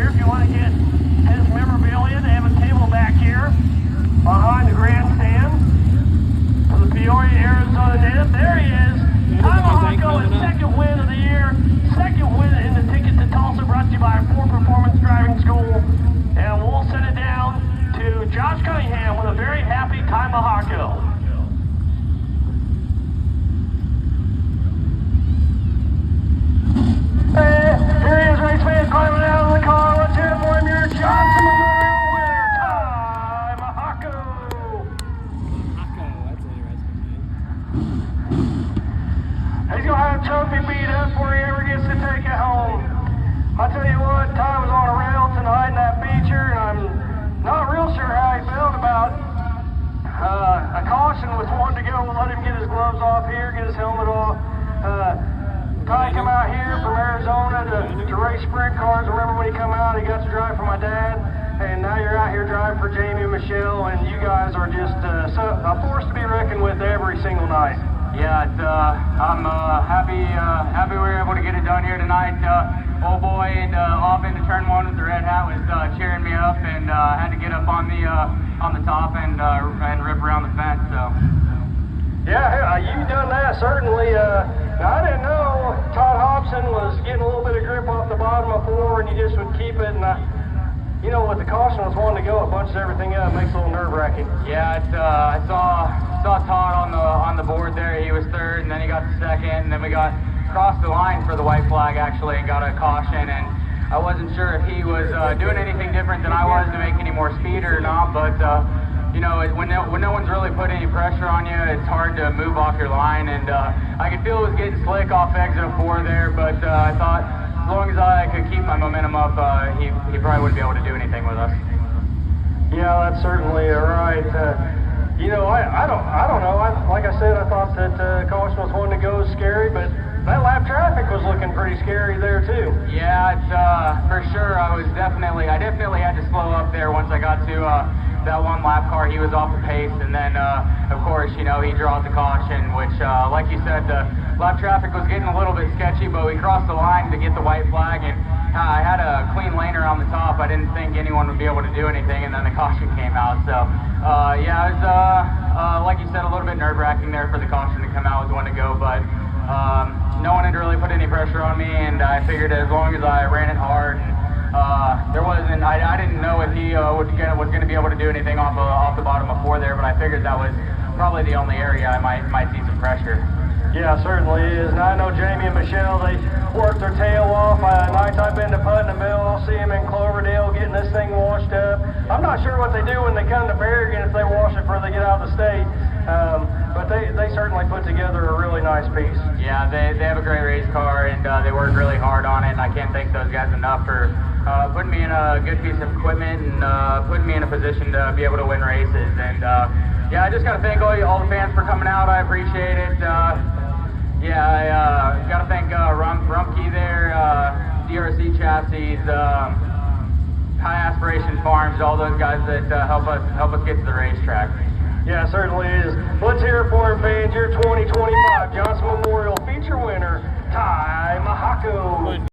here. If you want to get his memorabilia, they have a table back here behind the grandstand for the Peoria, Arizona native. There he is. Tomahawko, his second win of the year. Second win in the Ticket to Tulsa, brought to you by Ford Performance Driving School. And we'll send it down to Josh Cunningham with a very happy Tomahawko. Hey, here he is, race fans climbing out of the car. Let's hear it for him. Your Johnson Memorial winner, Tomahawko. That's interesting, man. He's going to have a trophy beat up before he ever gets to take it home. I'll tell you what, Ty was on a rail tonight in that feature, and I'm not real sure how he felt about a caution was wanting to go. We'll let him get his gloves off here, get his helmet off. Ty come out here from Arizona to race sprint cars. Remember when he come out, he got to drive for my dad, and now you're out here driving for Jamie and Michelle, and you guys are just a force to be reckoned with every single night. Yeah, I'm happy we were able to get it done here tonight. Old boy off into turn one with the red hat was cheering me up, and had to get up on the top and rip around the fence. So. Yeah, you done that certainly. Now, I didn't know Todd Hobson was getting a little bit of grip off the bottom of four, and you just would keep it. And you know, with the caution was wanting to go, it bunches everything up, makes it a little nerve-wracking. Yeah, I saw Todd on the board there. He was third, and then he got the second, and then we got crossed the line for the white flag actually, and got a caution. And I wasn't sure if he was doing anything different than I was to make any more speed or not, but. You know, when no one's really putting any pressure on you, it's hard to move off your line, and I could feel it was getting slick off exit 4 there, but I thought as long as I could keep my momentum up, he probably wouldn't be able to do anything with us. Yeah, that's certainly right. You know, I don't know. Like I said, I thought that caution was wanting to go scary, but that lap traffic was looking pretty scary there too. Yeah, it's for sure. I definitely had to slow up there once I got to that one lap car. He was off the pace, and then of course, you know, he draws the caution, which like you said, the lap traffic was getting a little bit sketchy, but we crossed the line to get the white flag, and I had a clean lane around the top. I didn't think anyone would be able to do anything, and then the caution came out. So yeah, it was like you said, a little bit nerve-wracking there for the caution to come out with one to go, but no one had really put any pressure on me, and I figured as long as I ran it hard, I didn't know if he was going to be able to do anything off the bottom of 4 there, but I figured that was probably the only area I might see some pressure. Yeah, certainly is. Now I know Jamie and Michelle, they work their tail off. Nights I've been to Putnam Mill, I'll see them in Cloverdale getting this thing washed up. I'm not sure what they do when they come to Paragon, if they wash it before they get out of the state. But they certainly put together a really nice piece. Yeah, they have a great race car, and they work really hard on it, and I can't thank those guys enough for putting me in a good piece of equipment and putting me in a position to be able to win races. And yeah, I just got to thank all the fans for coming out. I appreciate it. Yeah, I got to thank Rumpke there, DRC Chassis, High Aspiration Farms, all those guys that help us get to the racetrack. Yeah, it certainly is. Let's hear it for him, fans. Your 2025 Johnson Memorial feature winner, Tomahawko.